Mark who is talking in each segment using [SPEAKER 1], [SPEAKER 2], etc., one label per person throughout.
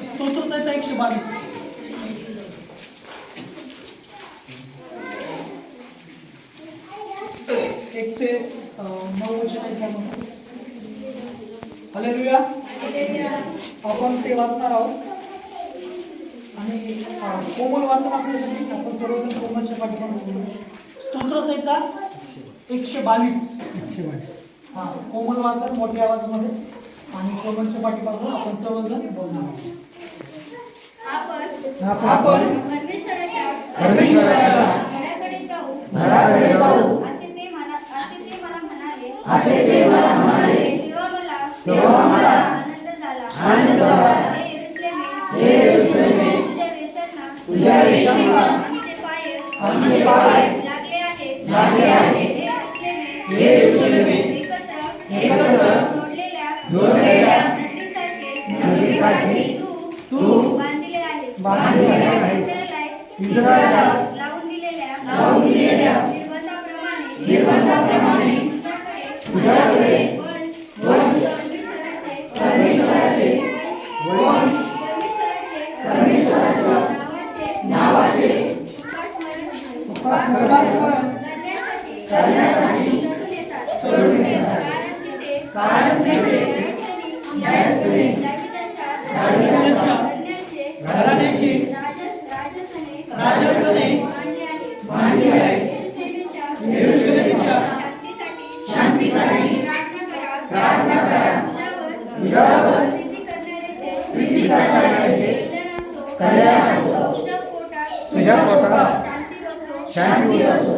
[SPEAKER 1] स्तोत्र संहिता 122 1 ते 9 वचन आहे त्यामध्ये. हालेलुया. आपण ते वाचणार आहोत आणि कोमल वाचन आपल्यासाठी आपण सर्वजण कोमलच्या पाठीमागे बोलू. स्तोत्र संहिता 122. हा कोमल वाचन मोठ्या आवाजामध्ये आणि कोमलच्या पाठीमागे आपण सर्वजण बोलणार आहोत. आपण परमेश्वराच्या घराकडे जाऊ असे ते मला म्हणाले. तेव्हा मला आनंद झाला. हे यरूशलेमे, तुझ्या वेशांना आमचे पाय लागले आहेत. हे यरूशलेमे, एकत्र जोडलेल्या नगरीसारखे तू बांधले आहेस. इस्रायलास लावून दिलेल्या निर्बंधाप्रमाणे तुझ्याकडे परमेश्वराच्या नावाचे करण्यासाठी चढून येतात. कारण तिथे न्यायासने घराण्याची राजसने मांडली आहे. यरूशलेमच्या शांतीसाठी प्रार्थना करा. तुझ्यावर प्रीती करणाऱ्याचे कल्याण असो. तुझ्या पोटात शांती असो.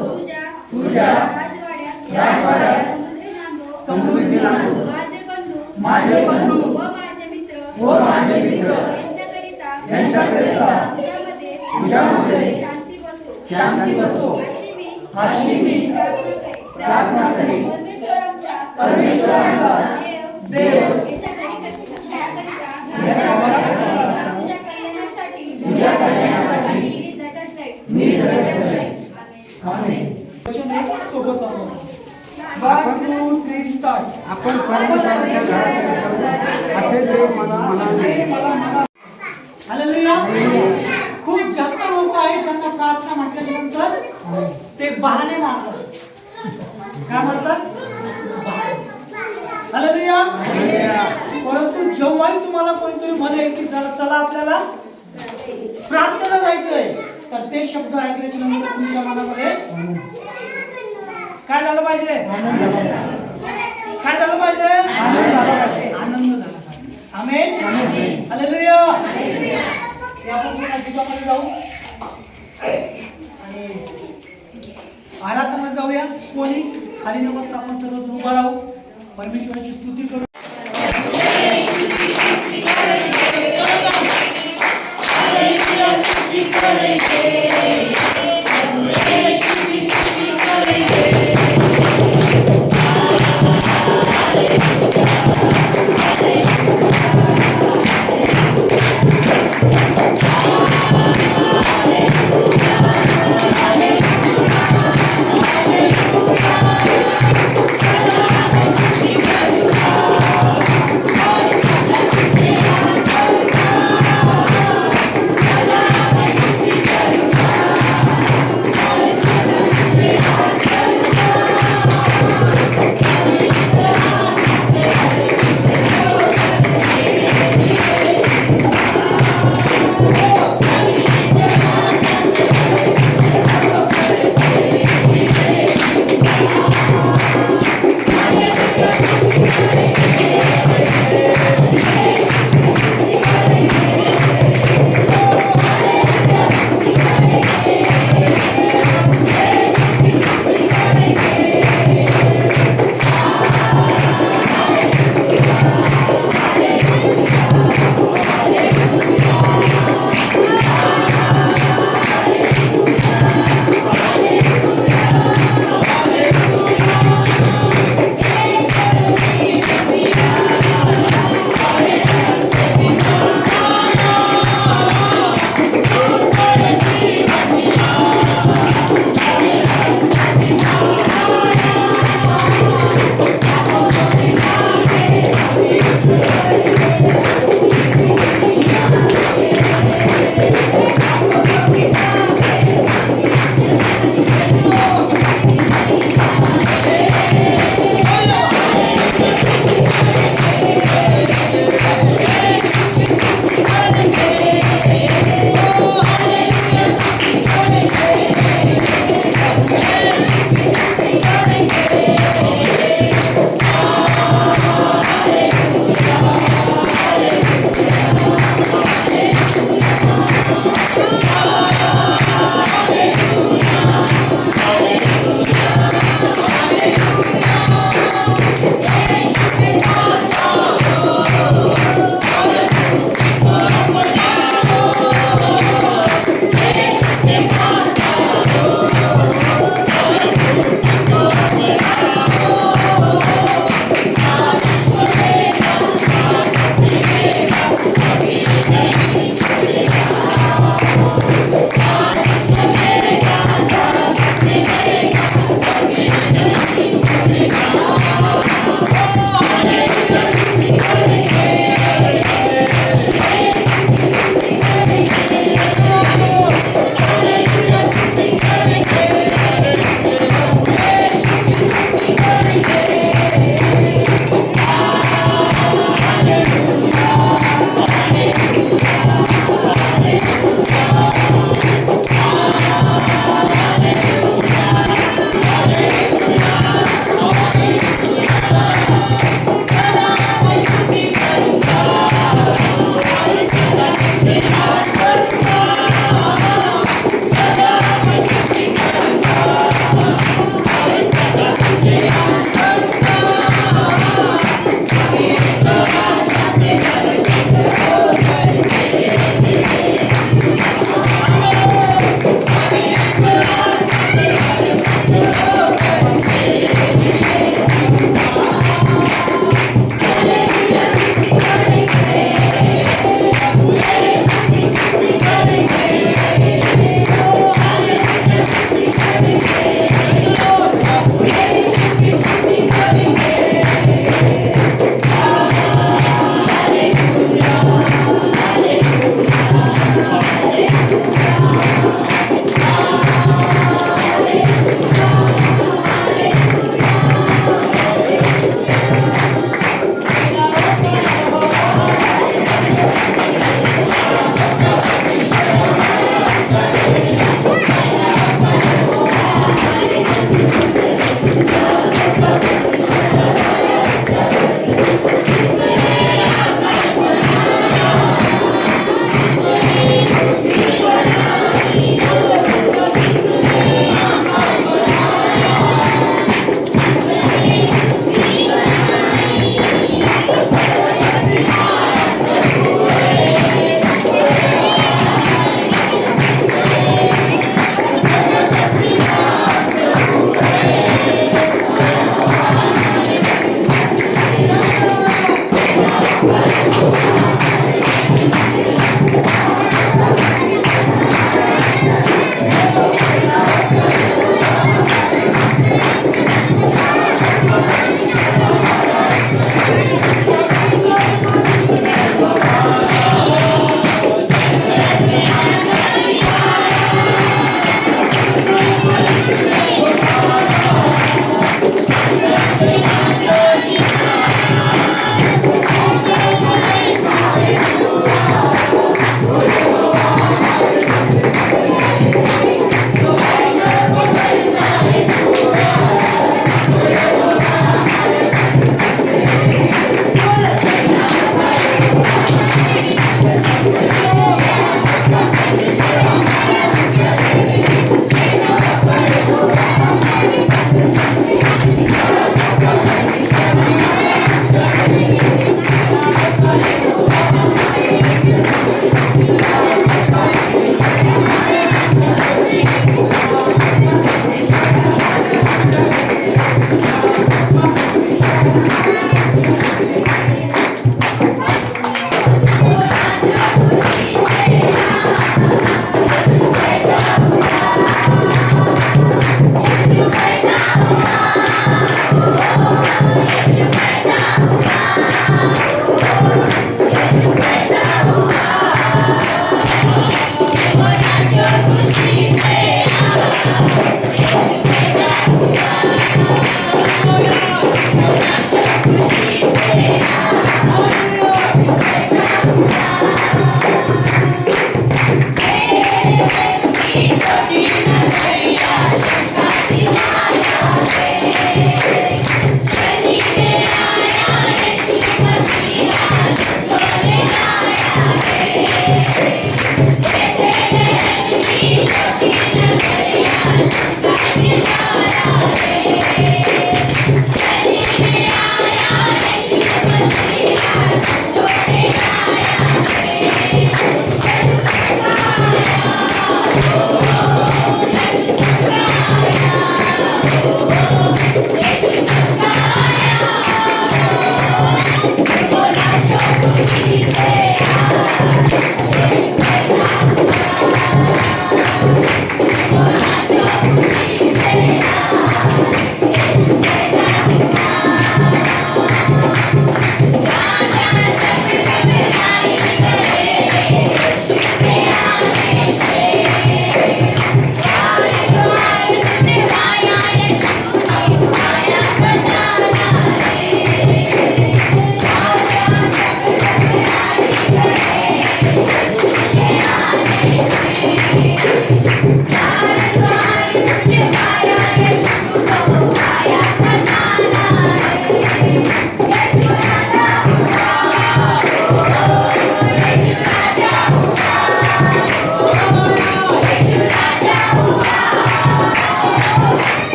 [SPEAKER 1] तुझ्या राजवाड्यात समृद्धी नांदो. माझे बंधू व माझे मित्र यांच्याकरिता तुझ्यामध्ये शांती बसो. अशी मी प्रार्थना करेन. परमेश्वराचा देव तुझ्या कल्याणासाठी मी झटत जाईन. आमेन. वचन एक सोबत असो. 1 2 3 स्टार्ट.
[SPEAKER 2] आपण परमेश्वराच्या घराकडे जाऊ असे देव मला म्हणाले.
[SPEAKER 1] हालेलुया. खूप जास्त लोक आहेत ज्यांना प्रार्थना म्हटल्याच्या नंतर ते बहाणे मारतात. काय म्हणतात? हालेलुया. परंतु जेव्हाही तुम्हाला कोणीतरी म्हणेल की चला आपल्याला प्रार्थना जायचंय, तर ते शब्द ऐकल्याच्या नंतर तुमच्या मनामध्ये काय झालं पाहिजे? काय झालं पाहिजे? आनंद झाला पाहिजे. आमेन. हालेलुया. आपण पुन्हा गीतामध्ये जाऊ आणि आराधनामध्ये जाऊया. कोणी खाली न बसता आपण सर्वजण उभा राहू, परमेश्वराची स्तुती करू.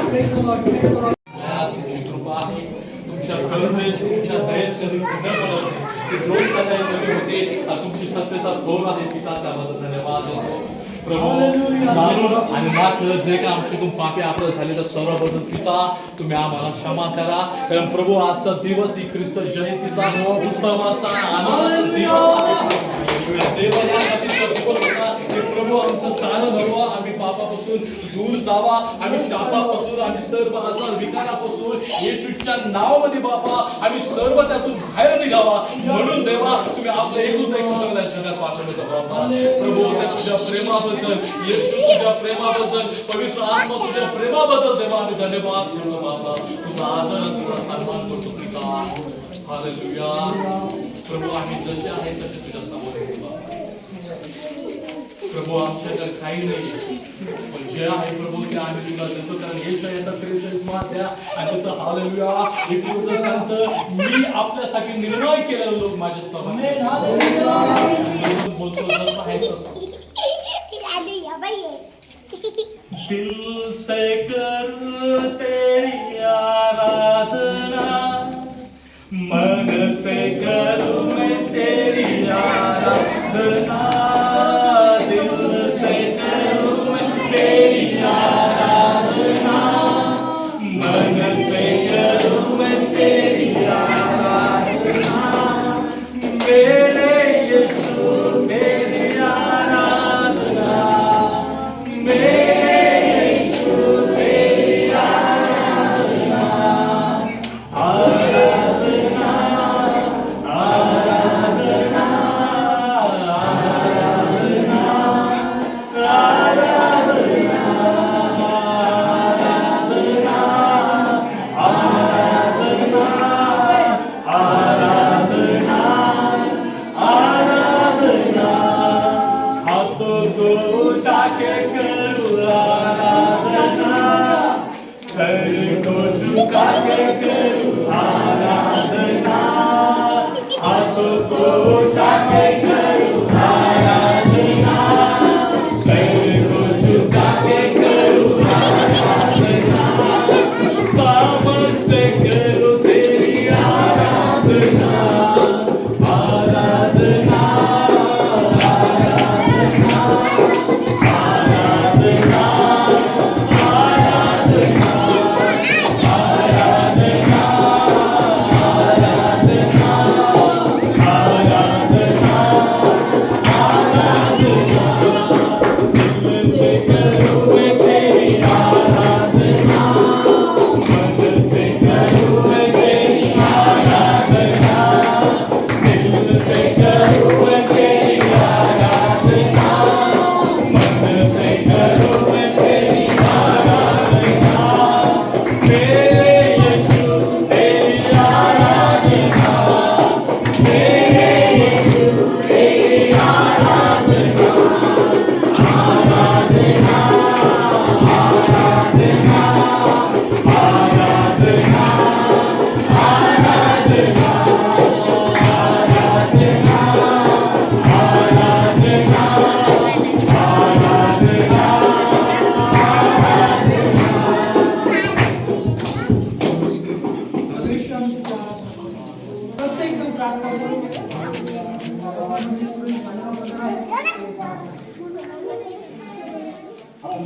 [SPEAKER 1] Praise the Lord, praise the Lord.
[SPEAKER 3] तुमची कृपा आहे तुमच्या करुणेस तुमच्या दयेस कधी कुठे बोलत नाही रोज सदैव नवी होते तुमची सत्यता थोर आहे पिता त्याबद्दल धन्यवाद देतो प्रभू जाणून आणि मात्र जे काय आमच्यातून पापी आपलं झाले तर सर्वबद्दल पिता तुम्ही आम्हाला क्षमा करा कारण प्रभू आजचा दिवस ही ख्रिस्त जयंतीचा उत्सवाचा आनंदाचा दिवस आहे देवा यासाठी दिवस होता की प्रभू आमचं तारण व्हावं आम्ही पापापासून दूर जावा आम्ही शापापासून आम्ही सर्व आजार विकारापासून येशूच्या नावामध्ये बापा आम्ही सर्व त्यातून बाहेर निघावा म्हणून देवा तुम्ही आपलं एकूण एक पुत्र जगात पाठवलं होतं बाबा प्रभू त्या तुझ्या प्रेमाबद्दल येशू तुझ्या प्रेमाबद्दल पवित्र आत्मा तुझ्या प्रेमाबद्दल देवा आम्ही धन्यवाद करतो बाबा तुझा आदर आणि तुझा सन्मान करतो पिता हालेलुया प्रभू आम्ही जसे आहे तसे तुझ्या समोर येतो बाबा प्रभू आमच्याकडे काही नाही पण जे आहे प्रभू ते आम्ही तुला देतो कारण येशयाचा 43 अध्याय आणि त्याचा हालेलुया हे पुढे सांगतं मी आपल्यासाठी निर्णय केलेला लोक माझ्या स्तवात बोलतो जसं आहे तसं दिल से करूं तेरी आराधना मन से करूं मैं तेरी आराधना दिल से करूं मैं तेरी आराधना मन से करूं मैं तेरी आराधना मेरे यीशु तेरी आराधना मेरे यीशु तेरी आराधना आराधना आराधना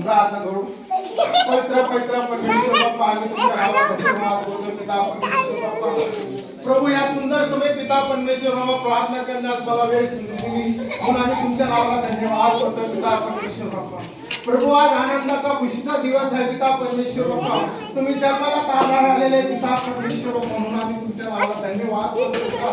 [SPEAKER 2] प्रार्थना करू पवित्र पवित्र परमेश्वर बाप्पा आम्ही तुमच्या नावात धन्यवाद बोलतो पिता परमेश्वर बाप्पा प्रभू या सुंदर समय पिता परमेश्वर बाबा प्रार्थना करण्यास मला वेळ दिली म्हणून आम्ही तुमच्या नावाला धन्यवाद करतो पिता परमेश्वर बाप्पा प्रभू आज आनंदाचा खुशीचा दिवस आहे पिता परमेश्वर बाप्पा. तुम्ही जन्माला तारणार आलेले पिता परमेश्वर बाप्पा, म्हणून आम्ही तुमच्या नावाला धन्यवाद करतो पिता.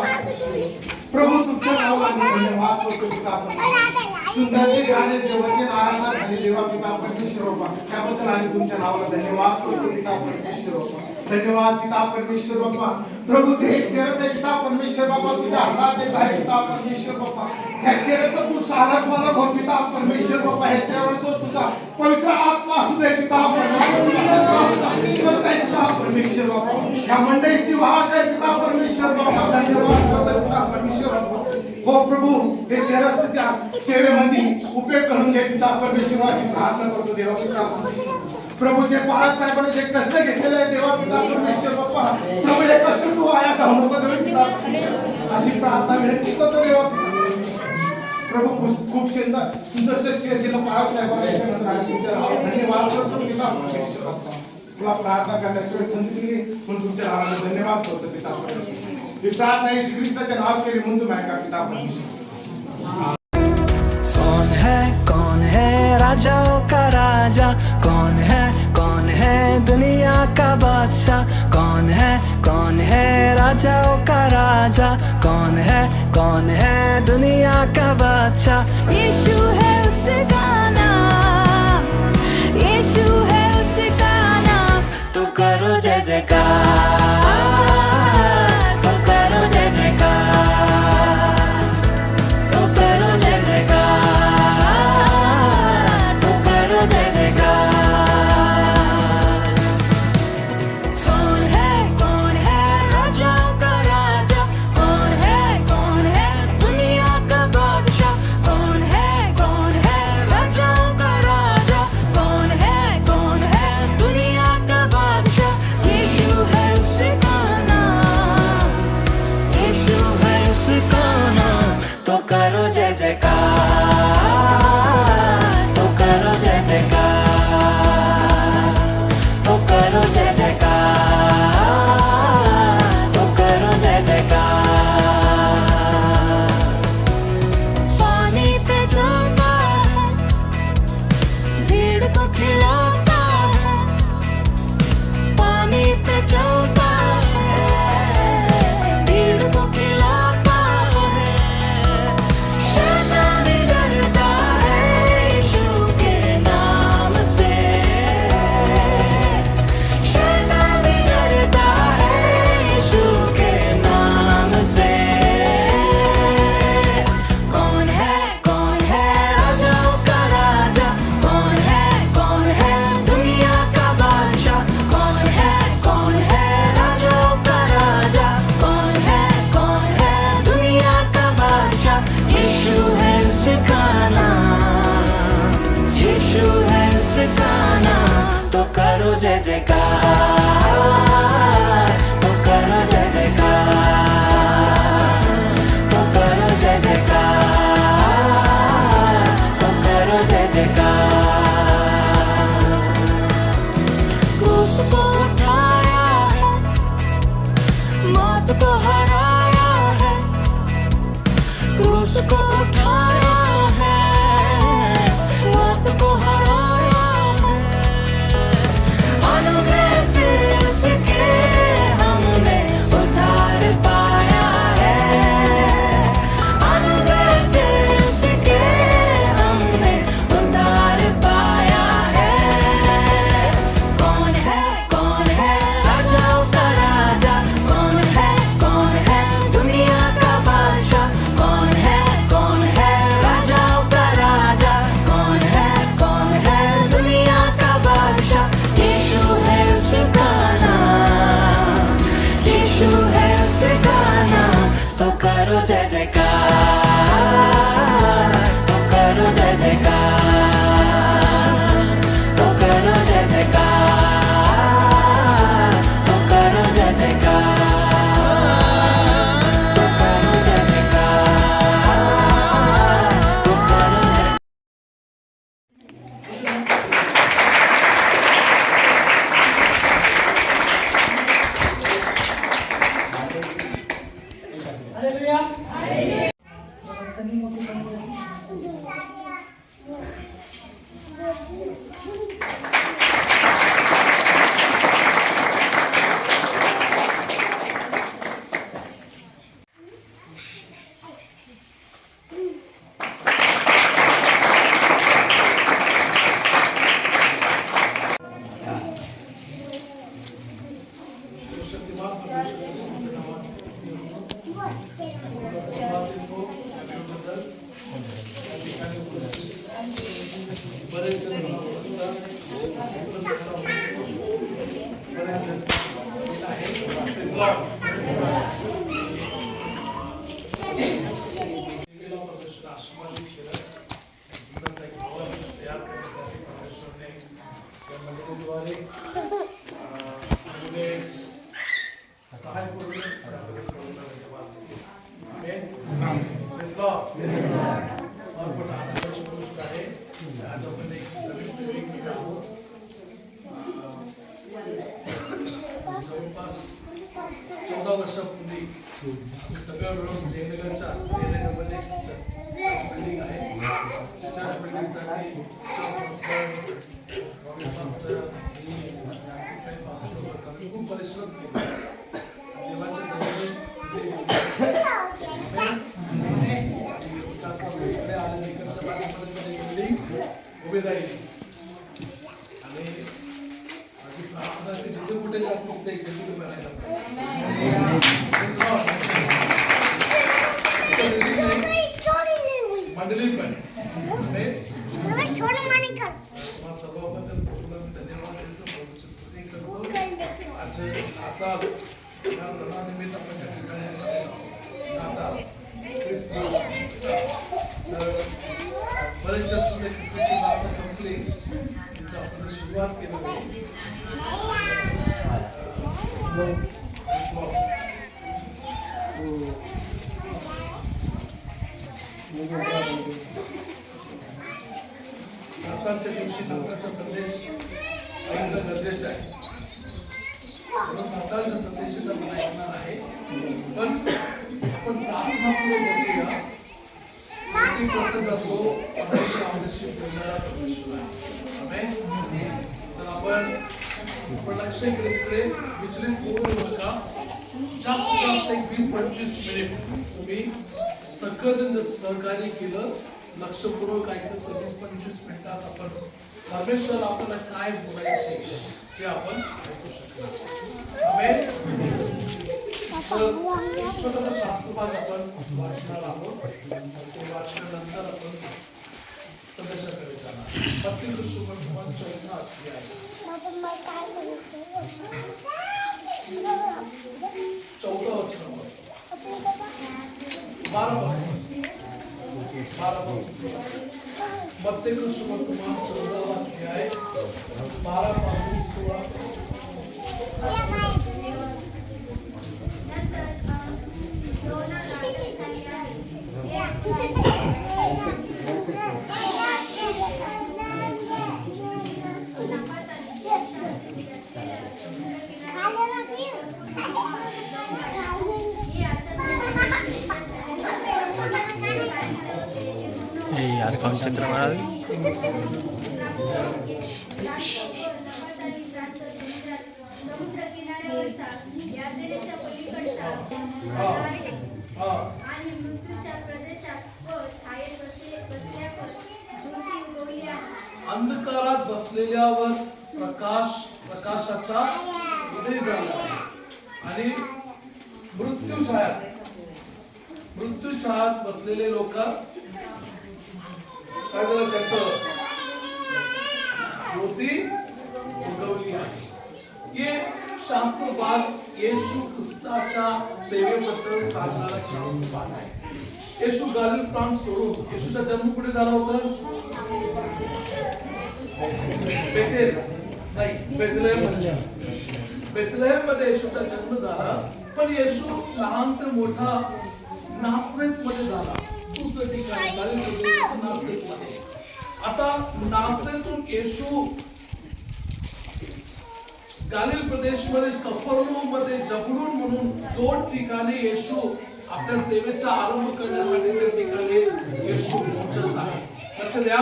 [SPEAKER 2] प्रभू तुमच्या नावाला आम्ही धन्यवाद करतो पिता परमेश्वर. सुंदरसे गाणे जे वचन आराधना झाले देवा पिता परमेश्वर बाप्पा, त्याबद्दल आम्ही तुमच्या नावाला धन्यवाद करतो पिता परमेश्वर बाप्पा. धन्यवाद पिता परमेश्वर बाप्पा. प्रभू ते चेहऱ्याचे पिता परमेश्वर बाप्पा तुझ्या हातात येत आहे पिता परमेश्वर बाप्पा. ह्या चेहऱ्याचा तू चालक मला हो पिता परमेश्वर बाप्पा. ह्या चेहऱ्यावर तुझा पवित्र आत्मा असू दे पिता परमेश्वर बाप्पा. ह्या मंडळीची वाहक आहे पिता परमेश्वर बाप्पा. धन्यवाद करतो पिता परमेश्वर बाप्पा. हो प्रभू हे चेहऱ्याच्या सेवेमध्ये उपयोग करून घे पिता परमेश्वर, अशी प्रार्थना करतो देवा पिता परमेश्वर. प्रभू जे बाळासाहेबांनी जे कष्ट घेतलेले आहे देवा पिता परमेश्वर बाप्पा, प्रभू हे कष्ट तू वाया जाऊ नको देवा पिता परमेश्वर, अशी प्रार्थना विनंती करतो देवा प्रभू. खूप सुंदर जिल्हा बाळासाहेबांना धन्यवाद करतो पिता परमेश्वर बाप्पा. तुला प्रार्थना करण्याशिवाय संधी दिली म्हणून तुमच्या नावाला धन्यवाद करतो पिता परमेश्वर. ही प्रार्थना येशू ख्रिस्ताच्या नावात केली म्हणून तुम्ही ऐका पिता परमेश्वर.
[SPEAKER 4] कौन है राजाओं का राजा, कौन है दुनिया का बादशाह, कौन है राजाओं का राजा, कौन है दुनिया का बादशाह.
[SPEAKER 5] यीशु है उसका नाम, यीशु है उसका नाम.
[SPEAKER 4] तो करो जय जयकार, तो करो जय जयकार, तो करो जय जयकार, तो करो जय जयकार.
[SPEAKER 5] कौन है राजाओं का राजा, कौन है दुनिया का बादशाह, कौन है राजाओं का राजा, कौन है दुनिया का बादशाह. यीशु है उसका नाम, यीशु है उसका नाम.
[SPEAKER 4] तो करो जय जयकार, तो करो जय जयकार, तो करो जय जयकार, तो करो जय जयकार.
[SPEAKER 5] पानी पे चलता है, भीड़ को खिलाता है. पानी पे चलता है, भीड़ को खिलाता है. शैतान डरता है यीशु के नाम से, शैतान डरता है यीशु के नाम से. कौन है राजाओं का राजा, कौन है दुनिया का बादशाह, कौन है राजाओं का राजा, कौन है दुनिया का बादशाह. यीशु है उसका नाम, यीशु है उसका नाम.
[SPEAKER 4] तो करो जय जयकार, तो करो जय जयकार, तो करो जय जयकार, तो करो जय जयकार.
[SPEAKER 5] क्रूस को उठाया है, मौत को हराया है. क्रूस को उठाया है, मौत को हराया है. अनुग्रह से
[SPEAKER 3] तेव्हा परमेश्वराने तुमच्या नावाची स्तुती असो. धन्यवाद देतो त्याबद्दल. या ठिकाणी उपस्थित बरेच जण मला ओळखतात. बरेच जण आहेत. Praise Lord. देवीला परमेश्वर आशीर्वादित केलं. सुंदरसं एक भवन तयार करण्यासाठी परमेश्वरने या मंडळीद्वारे चांगले सहाय करून धन्यवाद. आमेन. Praise Lord. फार मोठा आनंदाची गोष्ट आहे. आज आपण एक नवीन पिढीमध्ये आहोत. जवळपास 14 वर्षापूर्वी आम्ही सगळं मिळून जयनगरच्या जयनगरमध्ये चर्च बिल्डिंग आहे. त्या चर्च बिल्डिंगसाठी खूप परिश्रम केले. देवाच्या विकासपासून इकडे आले निकटच्या बाजूपर्यंत बिल्डिंग उभी राहिली आणि माझी प्रार्थना की जिथे कुठे जात तिथे एक बिल्डिंग बनायला मंडळी पण सर्वांबद्दल धन्यवाद देतो. प्रभूची स्तुती करतो. आता या सणानिमित्त आपण त्या ठिकाणी आता ख्रिसमस बरेचशा ख्रिसमसची गाणं संपली तिथं आपण सुरुवात केली. नाताळच्या दिवशी नाताळचा संदेश ऐकणं गरजेचं आहे. नाताळच्या संदेशाचा मला ऐकणार आहे पण आपण प्रार्थनापूर्वक बसूया. किती प्रसंग असो परमेश्वर आमच्याशी बोलणारा परमेश्वर आहे. आमेन. तर आपण लक्ष इकडे विचलित होऊ नका. जास्तीत जास्त एक 20-25 मिनिट तुम्ही सगळंजण जर सहकार्य केलं लक्षपूर्वक ऐकलं तर 20-25 मिनिटात आपण परमेश्वर आपल्याला काय बोलायचे ते आपण ऐकू शकतो. आमेन. तर एक छोटासा शास्त्रभाग आपण वाचणार आहोत. ते वाचल्यानंतर आपण संदेशाकडे जाणार. मत्ती सुसमाचार 4 अध्याय 14 वचनापासून 12 मत्ती सुसमाचार 14 अध्याय 12 पासून 16.
[SPEAKER 4] यार कौन चित्र महाराज
[SPEAKER 5] समुद्र किनाऱ्यावरचा यार्देनेच्या पलीकडचा आणि मृत्यूच्या प्रदेशात व छायेत बसल्यावर ज्योती उगवली आहे.
[SPEAKER 3] अंधकारात बसलेल्यावर प्रकाशाचा उदय झाला आणि मृत्यू छायात बसलेले लोक काय झालं त्याचं ज्योती उगवली आहे. हे शास्त्र भाग येशू ख्रिस्ताच्या सेवेबद्दल सांगणारा शास्त्र भाग आहे. येशू गालिल प्रांत सोडून येशूचा जन्म कुठे झाला होता? बेथलेहेम मध्ये येशूचा जन्म झाला. पण येशू लहान तर मोठा नासरेत मध्ये झाला. दुसरं ठिकाण गालिल प्रदेश नासरेत मध्ये. आता नासरेतून येशू गालिल प्रदेश मध्ये कफरनहूम मध्ये जबूलून म्हणून 2 ठिकाणी येशू आपल्या सेवेचा आरंभ करण्यासाठी त्या ठिकाणी येशू पोहोचत आहे. लक्ष द्या.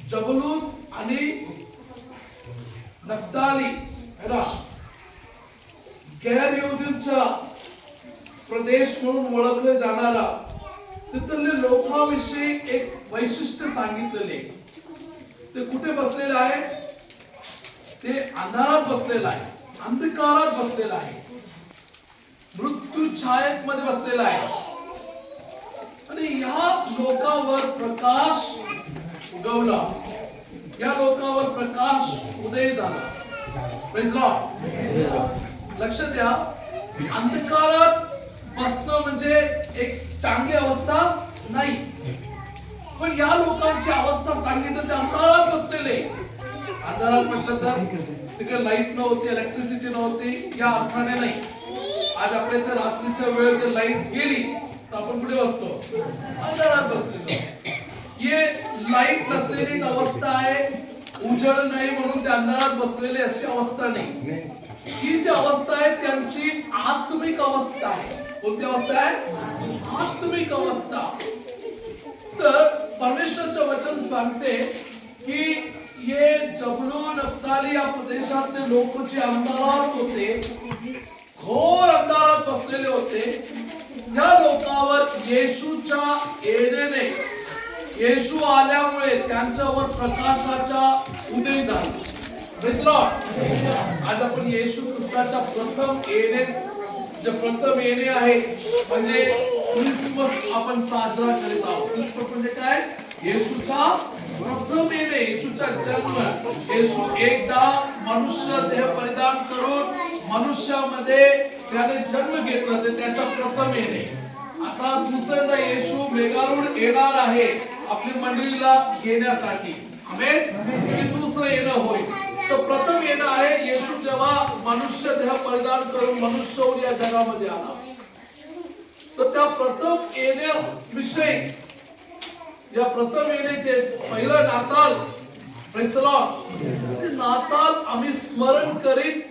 [SPEAKER 3] जबूलून आणि नफ्ताली गैर यहूदींचा प्रदेश म्हणून ओळखले जाणारा तिथले लोकांविषयी एक वैशिष्ट्य सांगितलेले. ते कुठे बसलेले आहे? ते अंधारात बसलेला आहे, अंधकारात बसलेला आहे.
[SPEAKER 6] मृत्यू छायेत मध्ये बसलेला आहे आणि या लोकावर प्रकाश उगवला, या लोकावर प्रकाश उदय झाला. Praise Lord. लक्ष द्या, अंधकारात बसणं म्हणजे एक चांगली अवस्था नाही, पण या लोकांची अवस्था सांगितलं ते अंधारात बसलेले. अंधारात म्हटलं तर तिकडे लाईट नव्हती, इलेक्ट्रिसिटी नव्हती या अर्थाने नाही. आज आपल्या इथे रात्रीच्या वेळ जर लाईट गेली तर आपण कुठे बसतो? अंधारात बसलेलो. ये लाईट नसलेली अवस्था आहे, उजळ नाही म्हणून ते अंधारात बसलेले अशी अवस्था नाही. ही जी अवस्था आहे त्यांची आत्मिक अवस्था आहे. कोणती अवस्था आहे? आत्मिक अवस्था. तर परमेश्वरचं वचन सांगते की ये जबलून नफ्ताली या प्रदेशातले लोक जे अंधारात होते, घोर अंधारात बसलेले होते, या लोकांवर येशूच्या येण्याने, येशू आल्यामुळे त्यांच्यावर प्रकाशाचा उदय झाला. Praise Lord. आज आपण येशू ख्रिस्ताच्या प्रथम येणे, जे प्रथम येणे आहे म्हणजे ख्रिसमस आपण साजरा करीत आहोत. ख्रिसमस म्हणजे काय? येशूचा प्रथम येणे, येशूचा जन्म. येशू एकदा मनुष्य देह परिधान करून मनुष्यामध्ये त्याने जन्म घेतला, ते त्याचा प्रथम येणे. आता दुसऱ्यांदा येशू मेघारूढ येणार आहे आपली मंडळीला घेण्यासाठी. आमेन. हे दुसरं येणं होईल. तर प्रथम येणं आहे येशू जेव्हा मनुष्य देह परिधान करून मनुष्य या जगामध्ये आला. तर त्या प्रथम येण्याविषयी, या प्रथम येणे ते पहिलं नाताल, प्रेज द लॉर्ड, ते नाताल आम्ही स्मरण करीत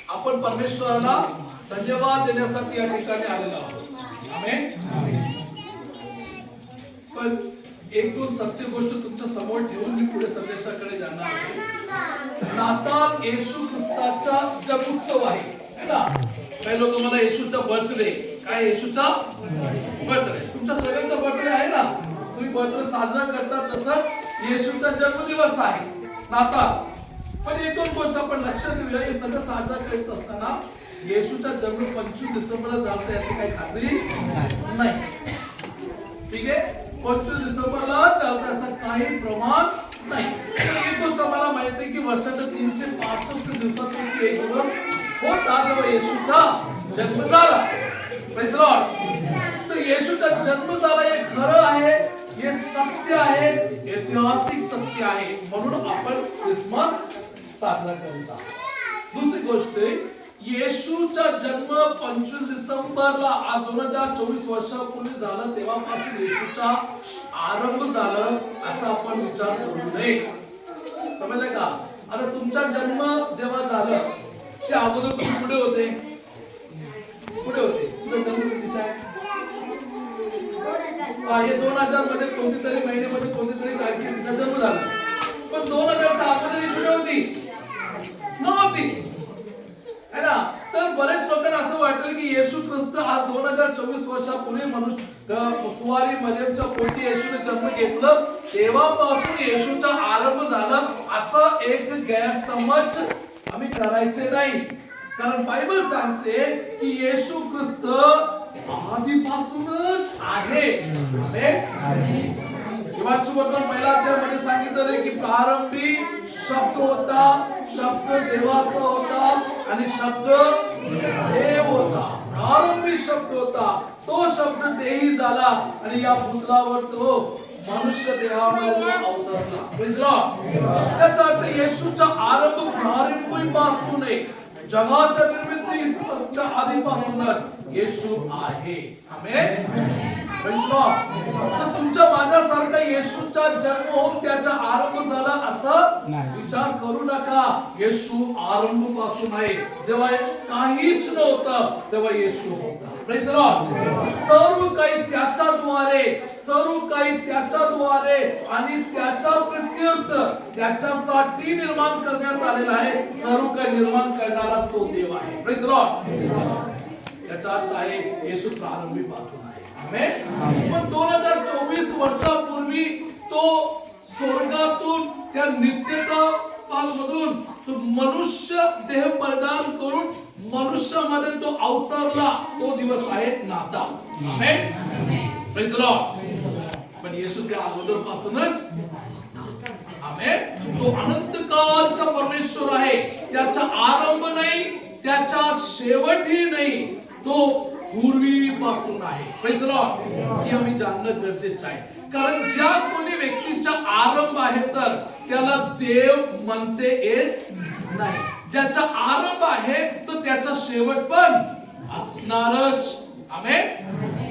[SPEAKER 6] आपण परमेश्वराला धन्यवाद देण्यासाठी या ठिकाणी आलेलो आहोत. आमेन. पण एक दोन सत्य गोष्ट तुमच्या समोर ठेवून मी पुढे संदेशाकडे जाणार आहे. नाताल येशू ख्रिस्ताचा जन्मोत्सव आहे ना. काही लोक मला येशूचा बर्थडे, काय येशूचा बर्थडे, तुमच्या सगळ्यांचा बर्थडे आहे ना, तुम्ही बर्थडे साजरा करता, तसं येशूचा जन्मदिवस आहे नाताल. पण एक दोन गोष्ट आपण लक्षात घेऊया. हे सगळं साजरा करत असताना येशूचा जन्म 25 डिसेंबरला झाला याची काही खात्री नाही. ठीक आहे, 25 डिसेंबरला चालतं असं काही प्रमाण नाही. एक गोष्ट मला माहिती आहे की वर्षाच्या 365 दिवसापैकी एक दिवस होता तेव्हा येशूचा जन्म झाला. Praise Lord. तर येशूचा जन्म झाला हे खरं आहे, हे सत्य आहे, ऐतिहासिक सत्य आहे, म्हणून आपण ख्रिसमस साजरा करता. दुसरी गोष्ट, येशूचा जन्म 25 डिसेंबरला आज 2024 वर्षापूर्वी झालं, तेव्हापासून येशूचा आरंभ झालं असं आपण विचार करू नये. समजलं का? आता तुमचा जन्म जेव्हा झालं त्या अगोदर तुम्ही कुठे होते? कुठे होते? तुझा जन्म कधीचा आहे? 2000 मध्ये कोणत्यातरी महिन्यामध्ये कोणत्यातरी तारखेला तिचा जन्म झाला. पण 2000च्या अगोदर कुठे होती? नव्हती है ना. तर बरेच लोकांना असं वाटलं की येशू ख्रिस्त आज 2024 वर्षापूर्वी कुवारी मरियमच्या पोटी येशूने जन्म घेतलं, तेव्हापासून येशूचा आरंभ झाला, असं एक गैरसमज आम्ही करायचे नाही. कारण बायबल सांगते की येशू ख्रिस्त आधीपासूनच आहे. किंवा सुवर्तमान पहिल्या अध्यायामध्ये सांगितलं की प्रारंभी शब्द होता, शब्द देवाचा होता आणि शब्द देव होता. प्रारंभी शब्द होता, तो शब्द देही झाला आणि या भूतलावर तो मनुष्य देहामध्ये अवतरला. Praise Lord. त्याचा अर्थ येशूचा आरंभ प्रारंभीपासून आहे, जगाच्या निर्मितीच्या आधीपासूनच येशू आहे. आमेन. Praise Lord. तर तुमच्या माझ्यासारखा येशूचा जन्म होऊन त्याचा आरंभ झाला असं विचार करू नका. येशू आरंभपासून आहे. जेव्हा काहीच नव्हतं तेव्हा येशू होता. Praise Lord. सर्व काही त्याच्याद्वारे, सर्व काही त्याच्याद्वारे आणि त्याच्या प्रित्यर्थ त्याच्यासाठी निर्माण करण्यात आलेला आहे. सर्व काही निर्माण करणारा तो देव आहे. Praise Lord. याचा अर्थ आहे येशू प्रारंभीपासून आहे. आमेन. पण 2024 वर्षापूर्वी तो स्वर्गातून त्या नित्यता कालमधून तो मनुष्य देह परिधान करून मनुष्यामध्ये तो अवतरला, तो दिवस आहे नाताळ. आमेन. Praise the Lord. पण येशू त्या अगोदरपासूनच आमेन तो अनंत काळचा परमेश्वर आहे. त्याचा आरंभ नाही, त्याचा शेवटही नाही, तो पूर्वीपासून आहे. Praise the Lord. हे आम्ही जाणणं गरजेचं आहे. कारण ज्या कोणी व्यक्तीचा आरंभ आहे तर त्याला देव म्हणते येत नाही. ज्याचा आरंभ आहे तर त्याचा शेवट पण असणारच. आमेन.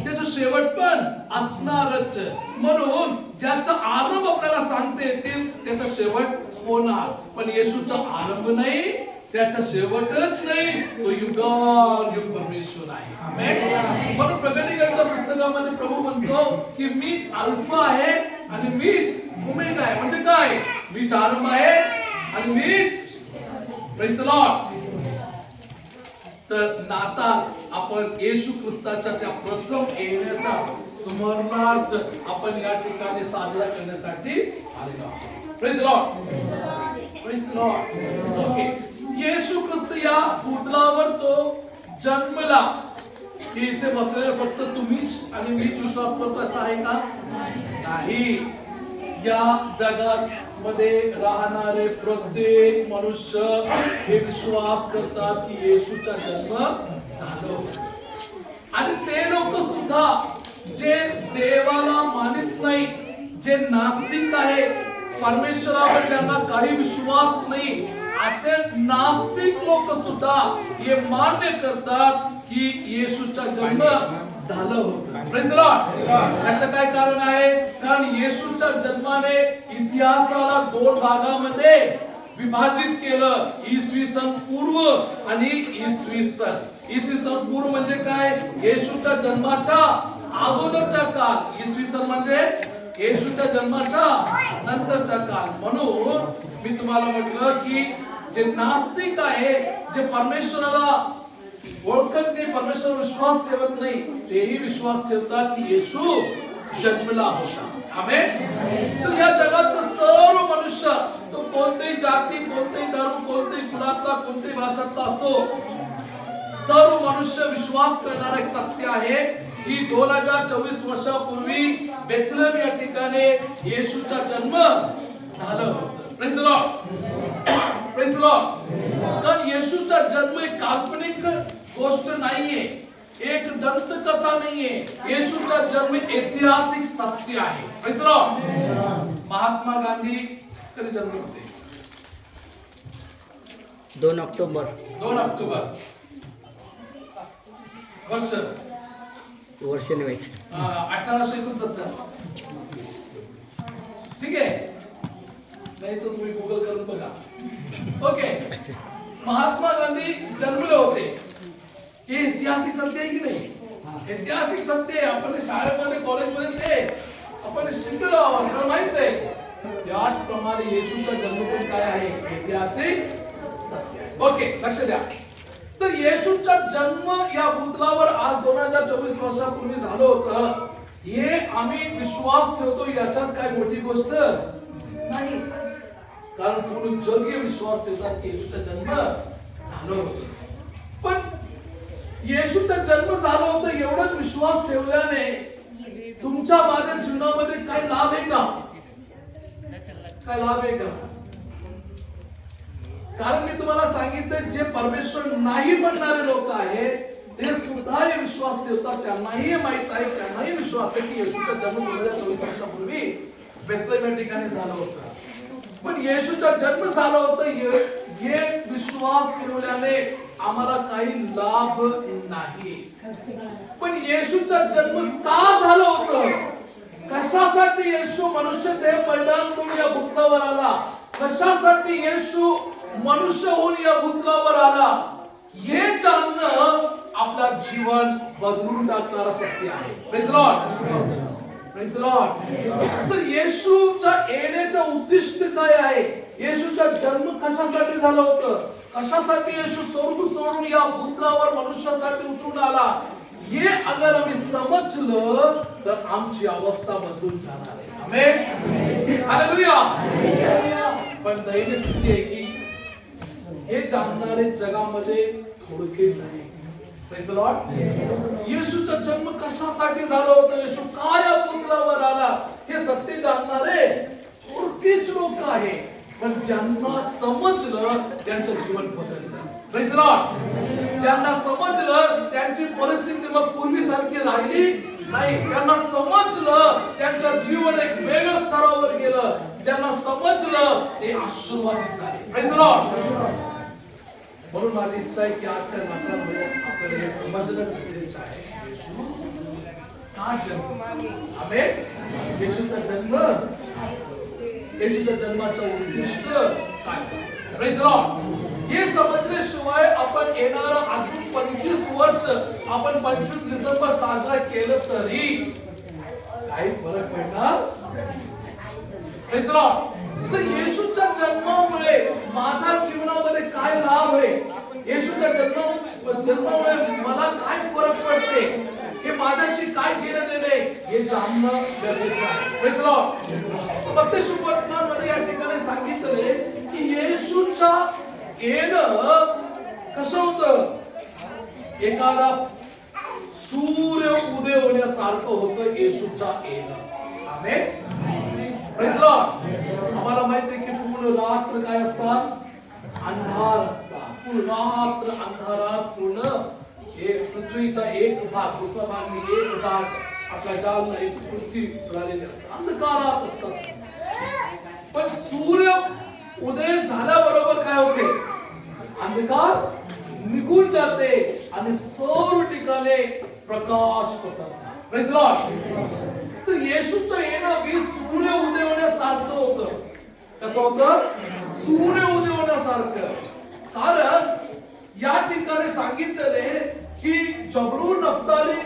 [SPEAKER 6] त्याचा शेवट पण असणारच. म्हणून ज्याचा आरंभ आपल्याला सांगते येतील त्याचा शेवट होणार. पण येशूचा आरंभ नाही, त्याचा शेवटच नाही, तो युगायुग परमेश्वर आहे. आमेन. म्हणून प्रकटीकरणाच्या पुस्तकामध्ये प्रभू म्हणतो की मी अल्फा आहे आणि मीच ओमेगा आहे. म्हणजे काय? मीच आरंभ आहे आणि मीच प्रेज द लॉर्ड. तर नाताळ आपण येशू ख्रिस्ताच्या त्या प्रथम येण्याचा स्मरणार्थ आपण या ठिकाणी साजरा करण्यासाठी आलेलो आहोत. Praise the Lord. Praise the Lord. Okay. Yeshu Khrist या पुतळावर तो जन्मला की इथे बसलेले फक्त तुम्हीच आणि मीच विश्वास करतो असं आहे का? नाही. या जगात मध्ये राहणारे प्रत्येक मनुष्य हे विश्वास करतात की येशूचा जन्म झाला. आणि ते लोक सुद्धा जे देवाला मानित नाही, जे नास्तिक आहे, परमेश्वरावर ज्यांना काही विश्वास नाही, असे नास्तिक लोक सुद्धा हे मान्य करतात की येशूचा जन्म झालं होतं. Praise the Lord. याचं काय कारण आहे? कारण येशूच्या जन्माने इतिहासाला दोन भागामध्ये विभाजित केलं. इसवी सन पूर्व आणि इसवी सन. इसवी सन पूर्व म्हणजे काय? येशूच्या जन्माच्या अगोदरचा काळ. इसवी सन म्हणजे येशूच्या जन्माच्या नंतरचा काळ. म्हणून मी तुम्हाला म्हटलं की जे नास्तिक आहे, जे परमेश्वराला ओळखत नाही, परमेश्वर विश्वास ठेवत नाही, तेही विश्वास ठेवतात की येशू जन्मला होता. आमेन. तर या जगातलं सर्व मनुष्य, तो कोणतेही जाती, कोणतेही धर्म, कोणतेही कुलातला, कोणतेही भाषातला असो, सर्व मनुष्य विश्वास करणारा एक सत्य आहे की 2024 वर्षापूर्वी बेथलेहम या ठिकाणी येशूचा जन्म झाला होता. Praise the Lord. Praise the Lord. कारण येशूचा जन्म एक काल्पनिक गोष्ट नाहीये, एक दंतकथा नाहीये. येशूचा जन्म ऐतिहासिक सत्य आहे. Praise the Lord. Mahatma Gandhi कधी जन्मले होते?
[SPEAKER 7] 2 ऑक्टोबर.
[SPEAKER 6] 2 ऑक्टोबर.
[SPEAKER 7] वर्ष नाही
[SPEAKER 6] 1869. ठीक आहे. नाही तर तुम्ही गुगल करून बघा. ओके. महात्मा गांधी जन्मले होते. हे ऐतिहासिक सत्य आहे की नाही? ऐतिहासिक सत्य आहे. आपण शाळेमध्ये, कॉलेजमध्ये ते आपण शिकलो आहोत, आपल्याला माहित आहे. त्याचप्रमाणे येशूचा जन्म पण काय आहे? ऐतिहासिक सत्य आहे. ओके, लक्ष द्या. तर येशूचा जन्म या पुतळावर आज 2024 वर्षापूर्वी झालं होतं. हे आम्ही विश्वास ठेवतो, याच्यात काय मोठी गोष्ट नाही. कारण पूर्ण जग हे विश्वास ठेवतात की येशूचा जन्म झालं होतं. पण येशूचा जन्म झाला होता एवढंच विश्वास ठेवल्याने तुमच्या माझ्या जीवनामध्ये काय लाभ आहे का? काय लाभ आहे का? कारण मी तुम्हाला सांगितलं, जे परमेश्वर नाही म्हणणारे लोक आहेत ते सुद्धा हे विश्वास ठेवतात. त्यांनाही माहित आहे, त्यांनाही विश्वास आहे की येशूचा जन्म 2024 वर्षापूर्वी बेथलेहम या ठिकाणी झाला होता. पण येशूचा जन्म झाला होता हे विश्वास ठेवल्याने आम्हाला काही लाभ नाही. पण येशूचा जन्म का झाला होता? कशासाठी येशू मनुष्य देह परिधान करून या भूतलावर आला? कशासाठी येशू मनुष्य होऊन या भूतलावर आला? हे जाणणं आपला जीवन बदलून टाकणारा सत्य आहे. Praise the Lord. Praise the Lord. तर येशूच्या येण्याचं उद्दिष्ट काय आहे? येशूचा जन्म कशासाठी झाला होतं? कशासाठी येशू स्वर्ग सोडून या भूतलावर मनुष्यासाठी उतरून आला? हे अगर आम्ही समजलं तर आमची अवस्था बदलून जाणार आहे. आमेन. हालेलुया. पण दैनिक स्थिती आहे की हे जाणणारे जगामध्ये थोडकेच आहे. Praise the Lord. येशूचा जन्म कशासाठी झाला होता, येशू का या पृथ्वीवर आला, हे सत्य जाणणारे थोडकेच लोक आहे. पण ज्यांना समजलं त्यांचं जीवन बदललं. Praise the Lord. ज्यांना समजलं त्यांची परिस्थिती मग पूर्वीसारखी राहिली नाही. त्यांना समजलं त्यांचं जीवन एक वेगळ्या स्तरावर गेलं. ज्यांना समजलं ते आशीर्वादित झाले. Praise the Lord. म्हणून माझी इच्छा आहे की आजच्या नात्यांमध्ये आपल्याला हे समजणं गरजेचं आहे. येशू का जन्म, आमेन. येशूचा जन्म, येशूच्या जन्माचं उद्दिष्ट काय. Praise the Lord. हे समजल्याशिवाय आपण येणारा अजून 25 वर्ष आपण 25 डिसेंबर साजरा केलं तरी काही फरक पडणार. Praise the Lord. तर येशूच्या जन्मामुळे माझ्या जीवनामध्ये काय लाभ आहे, येशूच्या जन्मामुळे मला काय फरक पडते, हे माझ्याशी काय घेणं देणे, हे जाणणं गरजेचं आहे. Praise the Lord. फक्त शुभवर्तमानमध्ये या ठिकाणी सांगितले की येशूच्या येणं कसं होतं, एखादा सूर्य उदय होण्यासारखं होतं येशूच्या येणं. आमेन. Praise the Lord. आम्हाला माहिती आहे की पूर्ण रात्र काय असतात, अंधार असतात. पूर्ण रात्र अंधारात पूर्ण पृथ्वीचा एक भाग, दुसरा भाग आणि एक भाग आपल्या जालना एक पृथ्वी राहिलेली असते, अंधकारात असतात. पण सूर्य उदय झाल्याबरोबर काय होते, अंधकार निघून जाते आणि सर्व ठिकाणी प्रकाश पसरतात. Praise the Lord. तर येशूचं येणं ही सूर्य उदय होण्यासारखं होतं. कसं होतं, सूर्य उदय होण्यासारखं. कारण या ठिकाणी सांगितले की जबूलून नफ्ताली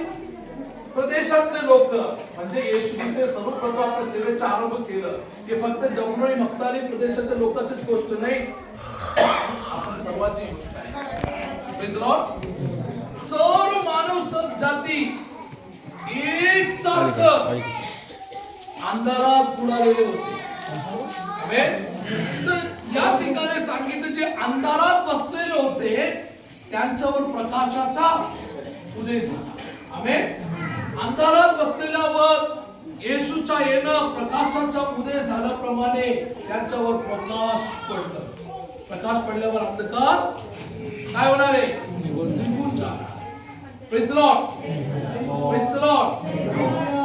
[SPEAKER 6] प्रदेशातले लोक, म्हणजे येशू जिथे सर्वप्रथम आपल्या सेवेचा आरंभ केलं, हे फक्त जबूलून आणि नफ्ताली प्रदेशाच्या लोकांचीच गोष्ट नाही, आपण सर्वांची गोष्ट आहे. Praise the Lord. सर्व मानव जाती एक सारखं अंधारात बुडालेले होते. आमेन. तर या ठिकाणी सांगितलं जे अंधारात बसलेले होते त्यांच्यावर प्रकाशाचा उदय झाला. आमेन. अंधारात बसलेल्यावर येशूच्या येणं प्रकाशाचा उदय झाल्याप्रमाणे त्यांच्यावर प्रकाश पडलं. प्रकाश पडल्यावर अंधकार काय होणार आहे, निघून जाणार. Praise the Lord. Praise the Lord.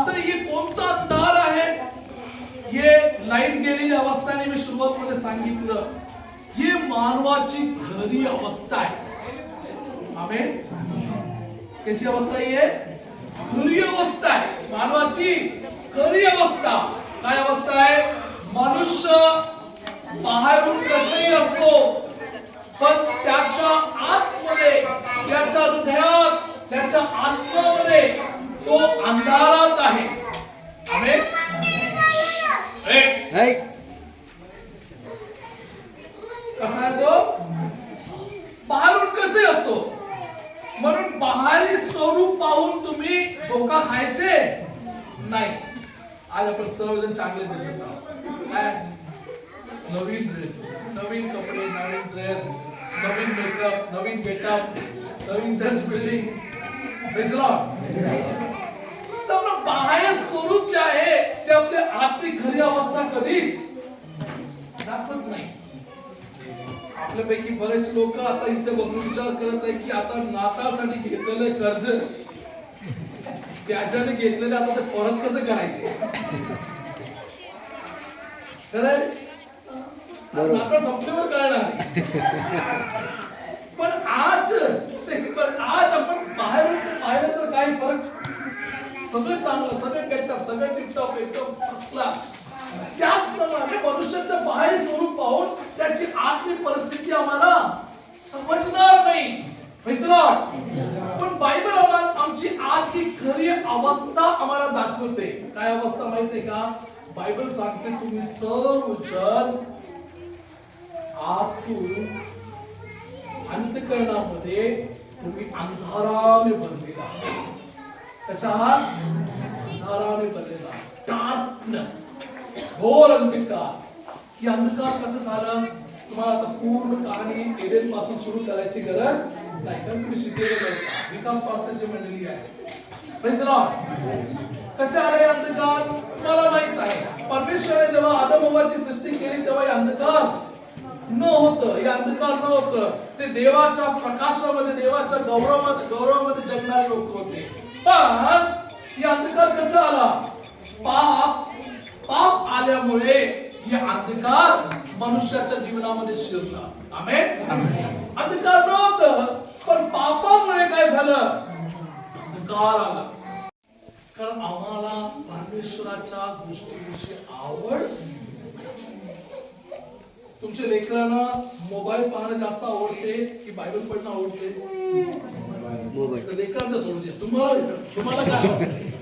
[SPEAKER 6] तर हे कोणता अंधार आहे, हे लाईट गेलेली अवस्थाने मी सुरुवातीमध्ये सांगितलं, हे मानवाची खरी अवस्था आहे. आमेन. कशी अवस्था आहे, खरी अवस्था आहे, मानवाची खरी अवस्था. काय अवस्था आहे, मनुष्य बाहेरून कसेही असो पण त्याच्या आतमध्ये, त्याच्या हृदयात, त्याच्या आत्म्यामध्ये तो अंधारात आहे. आमेन. कसा आहे तो, बाहेरून कसे असो. म्हणून बाहेरील स्वरूप पाहून तुम्ही धोका खायचे नाही. आज आपण सर्वजण चांगले दिसत आहोत. नवीन ड्रेस, नवीन कपडे, नवीन ड्रेस, नवीन मेकअप, नवीन गेटअप, नवीन church building. Praise the Lord. तर आपलं बाह्य स्वरूप जे आहे ते आपली आतली खरी अवस्था कधीच दाखवत नाही. आपल्यापैकी बरेच लोक आता इथे बसून विचार करत आहे की आता नाताळसाठी घेतलेलं कर्ज व्याजाने घेतलेलं आता ते परत कसं करायचे. खरंय, नाताळ संपल्यावर कळणार. पण आज आपण बाहेरून पाहिलं तर काही फरक, सगळं चांगलं, सगळं गेटअप, सगळं टिपटॉप, एकदम फर्स्ट क्लास. त्याचप्रमाणे मनुष्याचं बाहेर स्वरूप पाहून त्याची आतली परिस्थिती आम्हाला समजणार नाही. Praise the Lord. पण बायबल आमची आतली खरी अवस्था आम्हाला दाखवते. काय अवस्था माहितीये का, बायबल सांगते तुम्ही सर्व जण आतून अंतःकरणामध्ये तुम्ही अंधाराने भरलेला. कशा अंधाराने भरलेला, डार्कनेस, घोर अंधकार. ही अंधकार कसं झालं, तुम्हाला आता पूर्ण कहाणी एडेन पासून सुरू करायची गरज नाही, कारण तुम्ही शिकलेले लोक, विकास पास्टरची मंडळी आहे. Praise the Lord. कसे आले अंधकार मला माहित आहे. परमेश्वराने जेव्हा आदम हव्वाची सृष्टी केली तेव्हा हे अंधकार नव्हतं, हे अंधकार नव्हतं. ते देवाच्या प्रकाशामध्ये, देवाच्या गौरवामध्ये जगणारे लोक होते. पण हे अंधकार कसा आला? पाप आल्यामुळे हे अंधकार मनुष्याच्या जीवनामध्ये शिरला. आमेन. अंधकार नव्हतं, पण पापामुळे काय झालं? अंधकार आला. कारण आम्हाला परमेश्वराच्या गोष्टीविषयी आवड. तुमच्या लेकरांना मोबाईल पाहणं जास्त आवडते की बायबल पढणं आवडते? तर लेकरांचं सोडून द्या, तुम्हाला काय आवडते?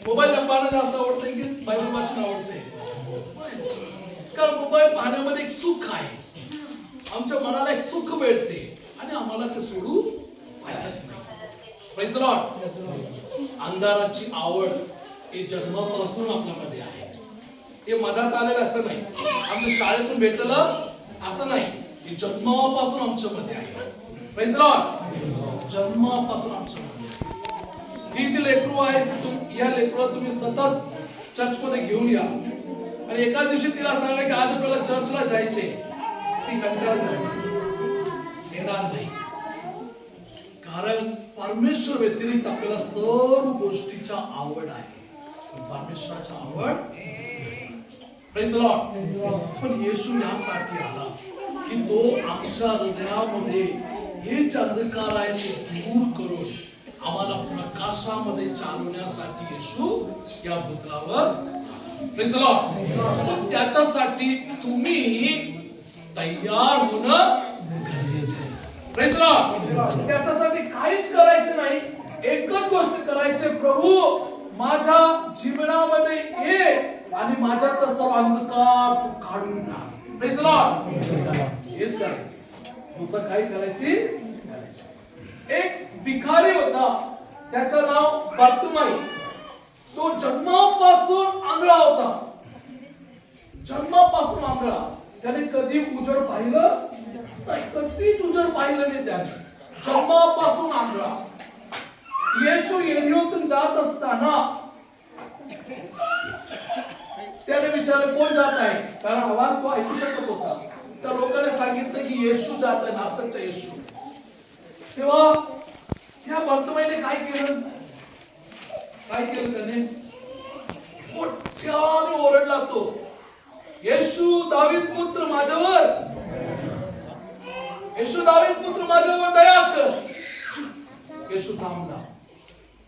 [SPEAKER 6] मोबाईल पाहणं जास्त आवडते की बायबल वाचणं आवडते? कारण मोबाईल पाहण्यामध्ये एक सुख आहे, आमच्या मनाला एक सुख भेटते आणि आम्हाला ते सोडू वाटत नाही. Praise the Lord. अंधाराची आवड हे जन्मापासून आपल्यामध्ये आहे. हे मनात आलेलं असं नाही, आमच्या शाळेतून भेटलेलं असं नाही, हे जन्मापासून आमच्यामध्ये आहे. Praise the Lord. जन्मापासून आमच्यामध्ये ही जी लेकरू आहे, या लेकरूला तुम्ही सतत चर्च मध्ये घेऊन या आणि एका दिवशी तिला सांगा की आज आपल्याला चर्चला जायचे, ती कंटाळा येणार नाही. कारण परमेश्वर व्यतिरिक्त आपल्याला सर्व गोष्टीच्या आवड आहे, परमेश्वराच्या आवड. Praise the Lord. पण येशू यासाठी आला की तो आमच्या हृदयामध्ये हे जे अंधकार आहे ते दूर करून आम्हाला प्रकाशामध्ये चालवण्यासाठी येशू या भूतलावर. Praise the Lord. त्याच्यासाठी तुम्ही तयार होणं गरजेचं आहे. Praise the Lord. त्याच्यासाठी काहीच करायचं नाही, एकच गोष्ट करायची, प्रभू माझ्या जीवनामध्ये ये आणि माझ्यातला सर्व अंधकार तू काढून टाक. Praise the Lord. हेच करायचं, दुसरं काही करायची. एक भिकारी होता, त्याचं नाव बार्तिमाई. तो जन्मापासून आंधळा होता, जन्मापासून आंधळा. त्याने कधी उजेड पाहिलं नाही, कधीच उजेड पाहिलं नाही त्याने, जन्मापासून आंधळा. येशू एरियोतून जात असताना त्याने विचारलं कोण जात आहे, कारण आवाज तो ऐकू शकत होता. त्या लोकांनी सांगितलं की येशू जात आहे, नासकचा येशू. तेव्हा त्या बार्तिमाईने काय केलं त्याने? मोठ्याने ओरडला तो, येशू दावीद पुत्र माझ्यावर, येशू दावीद पुत्र माझ्यावर दया कर. येशू थांबला.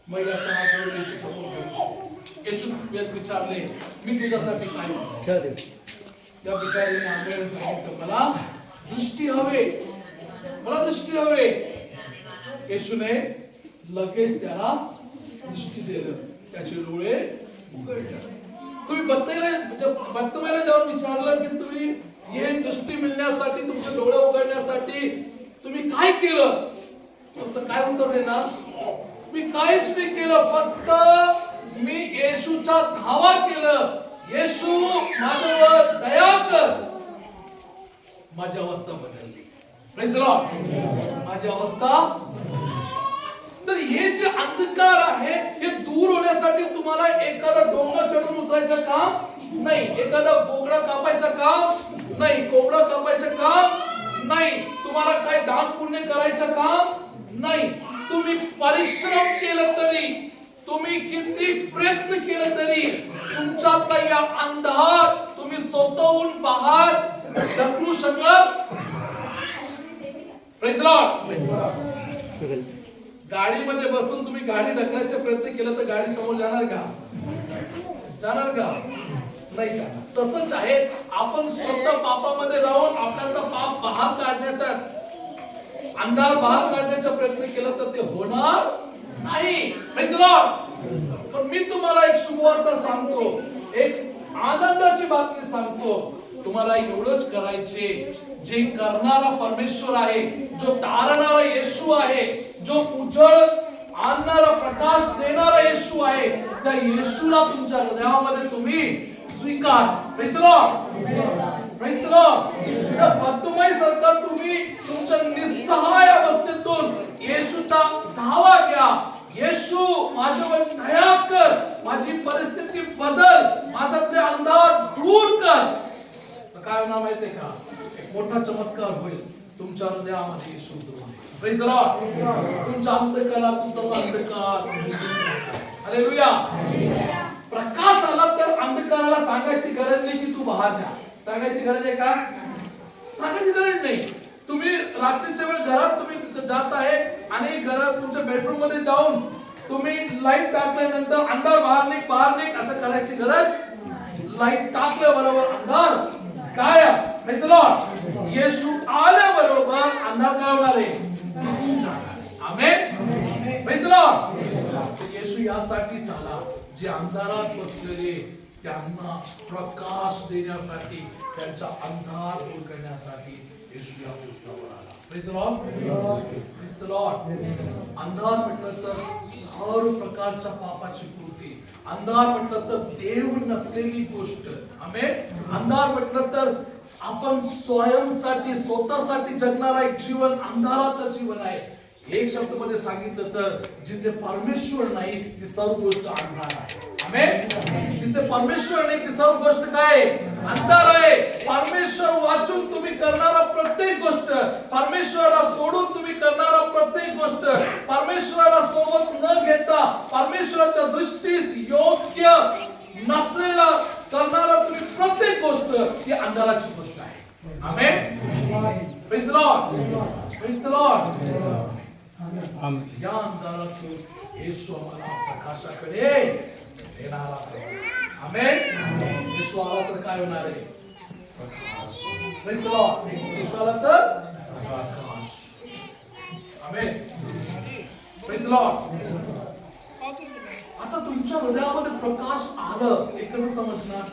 [SPEAKER 6] मग याच्या हातावर येशू समोर गेला. येशू विचारले, मी तुझ्यासाठी काय करू? त्या भिकारीने आंधळ्याने सांगितलं, मला दृष्टी हवे, मला दृष्टी हवे. येशूने लगेच त्याला दृष्टी दिलं, त्याचे डोळे उघडले. तुम्ही बार्तिमाईला जाऊन विचारलं की तुम्ही हे दृष्टी मिळण्यासाठी, तुमचे डोळे उघडण्यासाठी तुम्ही काय केलं? फक्त काय उत्तर देणार? मी काहीच नाही केलं, फक्त मी येशूचा धावा केलं. येशू माझ्यावर दया कर. माझी अवस्था बदलली. Praise the Lord. माझी अवस्था. तर हे जे अंधकार आहे हे दूर होण्यासाठी तुम्हाला एखादा डोंगर चढून उतरायचं काम नाही, एखादा बोकडा कापायचं काम नाही, कोंबडा कापायचं काम नाही, तुम्हाला काय दान पुण्य करायचं काम नाही. तुम्ही परिश्रम केलं तरी, तुम्ही किती प्रयत्न केलं तरी तुमच्यातला या अंधार तुम्ही स्वतःहून बाहेर ढकलू शकत. Praise the Lord. गाडीमध्ये बसून तुम्ही गाडी ढकलायचा प्रयत्न केला तर गाडी समोर जाणार का? जाणार का? नाही जाणार. तसंच आहे, आपण स्वतः पापामध्ये राहून आपल्याला पाप बाहेर काढण्याचा, अंधार बाहेर काढण्याचा प्रयत्न केला तर ते होणार नाही. Praise the Lord. पण मी तुम्हाला एक शुभवार्ता सांगतो, एक आनंदाची बातमी सांगतो. तुम्हाला एवढंच करायचे, जे करणारा परमेश्वर आहे, जो तारणारा येशू आहे, जो उजळ आणणारा, प्रकाश देणारा येशू आहे, त्या येशूला तुमच्या हृदयामध्ये तुम्ही स्वीकार. Praise the Lord. Praise the Lord. त्या बर्तिमाईसारखा तुम्ही तुमच्या निस्सहाय अवस्थेतून येशूचा धावा घ्या. येशू माझ्यावर दया कर, माझी परिस्थिती बदल, माझ्यातले अंधार दूर कर. तर काय होणार माहितीये का? एक मोठा चमत्कार होईल तुमच्या हृदयामध्ये. येशू प्रेज द लॉर्ड. तुमच्या अंतःकरणातून सर्व अंधकार. हालेलुया. प्रकाश आला तर अंधकाराला सांगायची गरज नाही की तू बाहेर जा. सांगायची गरज आहे का? सांगायची गरज नाही. तुम्ही रात्रीच्या वेळ घरात तुम्ही जात आहे आणि घरात तुमच्या बेडरूम मध्ये जाऊन तुम्ही लाईट टाकल्यानंतर अंधार बाहेर निघ असं करायची गरज. लाईट टाकल्याबरोबर अंधार काय? Praise the Lord. येशू आल्याबरोबर अंधार काय होणार आहे? Amen. Praise the Lord. Yeshu यासाठी आला जे अंधारात बसलेले त्यांना प्रकाश देण्यासाठी, त्यांचा अंधार दूर करण्यासाठी येशू या पृथ्वीवर आला. Praise the Lord. Praise the Lord. अंधार म्हटलं तर सर्व प्रकारच्या पापाची कृती. अंधार म्हटलं तर देव नसलेली गोष्ट. आमेन. अंधार म्हटलं तर आपण स्वयंसाठी स्वतःसाठी जगणारा एक जीवन अंधाराचं जीवन आहे. एक शब्द मध्ये सांगितलं तर जिथे परमेश्वर नाही ती सर्व गोष्ट अंधार आहे. आमेन. जिथे परमेश्वर नाही ती सर्व गोष्ट काय? अंधार आहे. परमेश्वर वाचून तुम्ही करणारा प्रत्येक गोष्ट, परमेश्वराला सोडून तुम्ही करणारा प्रत्येक गोष्ट, परमेश्वराला सोबत न घेता परमेश्वराच्या दृष्टीस योग्य नसलेला करणारा तुम्ही प्रत्येक गोष्ट ही अंधाराची गोष्ट आहे. Amen. Praise the Lord. Praise the Lord. या अंधारातून येशू आम्हाला प्रकाशाकडे येणार आहे. आमेन. येशू आला तर काय होणार आहे? प्रकाश. Praise the Lord. येशू आला तर प्रकाश. आमेन. Praise the Lord. आता तुमच्या हृदयामध्ये प्रकाश आलं हे कसं समजणार?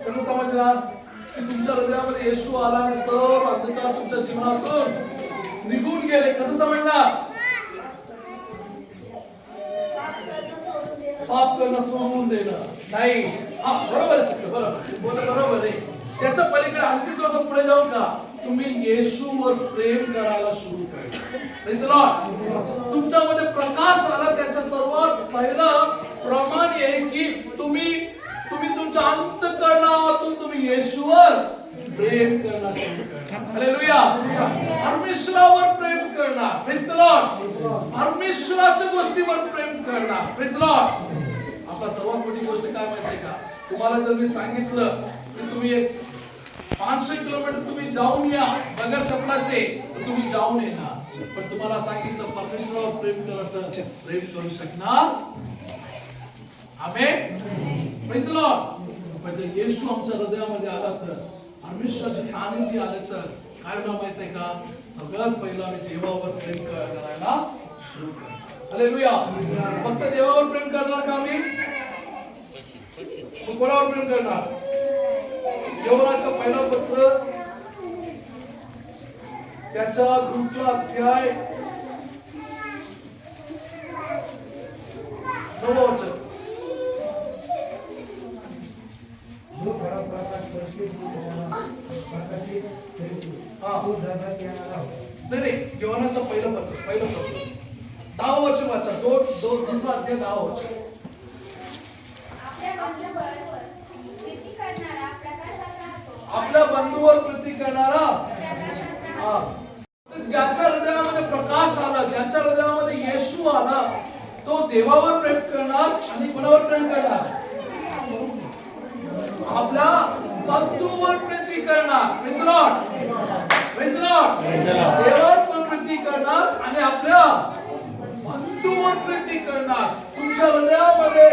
[SPEAKER 6] कसं समजणार की तुमच्या हृदयामध्ये येशू आला आणि सर्व अंधकार तुमच्या जीवनातून निघून गेले? कसं समजणार? पाप करणं सोडून देणं नाही. हा बरोबर आहे. बरोबर आहे. त्याच्या पलीकडे आणखी थोडंसं पुढे जाऊ का? तुम्ही येशूवर प्रेम करायला सुरू करा. Praise the Lord. तुमच्यामध्ये प्रकाश आला त्याच्या सर्वात पहिलं प्रमाण आहे की तुम्ही तुमच्या अंतःकरणातून तुम्ही येशूवर प्रेम करणार सुरू करा. हालेलुया. परमेश्वरावर प्रेम करणार. Praise the Lord. परमेश्वराच्या गोष्टीवर प्रेम करणार. Praise the Lord. आपला सर्वात मोठी गोष्ट काय माहितीये का? तुम्हाला जर मी सांगितलं की तुम्ही 500 किलोमीटर तुम्ही जाऊन या बगैर चपलाचे, तर तुम्ही जाऊन येणार. पण तुम्हाला सांगितलं परमेश्वरावर प्रेम करत प्रेम करू शकणार. आमेन. Praise the Lord. पण जर येशू आमच्या हृदयामध्ये आला तर, परमेश्वराचे सानिध्य आले तर काय होणार माहितीये का? सगळ्यात पहिलं आम्ही देवावर प्रेम करायला सुरू करतो. हालेलुया. फक्त देवावर प्रेम करणार का आम्ही? कोणावर प्रेम करणार? योहानाचं पहिलं पत्र त्याचा 2रा अध्याय 9 वचन. नाही योहानाचं पहिलं पत्र 10 वचन वाचा. 2रा अध्याय 10 वचन. आपल्या बंधूवर प्रीती करणारा. ज्याच्या हृदयामध्ये प्रकाश आला, ज्याच्या हृदयामध्ये येशू आला, तो देवावर प्रेम करणार आणि कोणावर प्रेम करणार? आपल्या बंधूवर प्रीती करणार. Praise the Lord. Praise the Lord. देवावर पण प्रीती करणार आणि आपल्या बंधूवर प्रीती करणार. तुमच्या हृदयामध्ये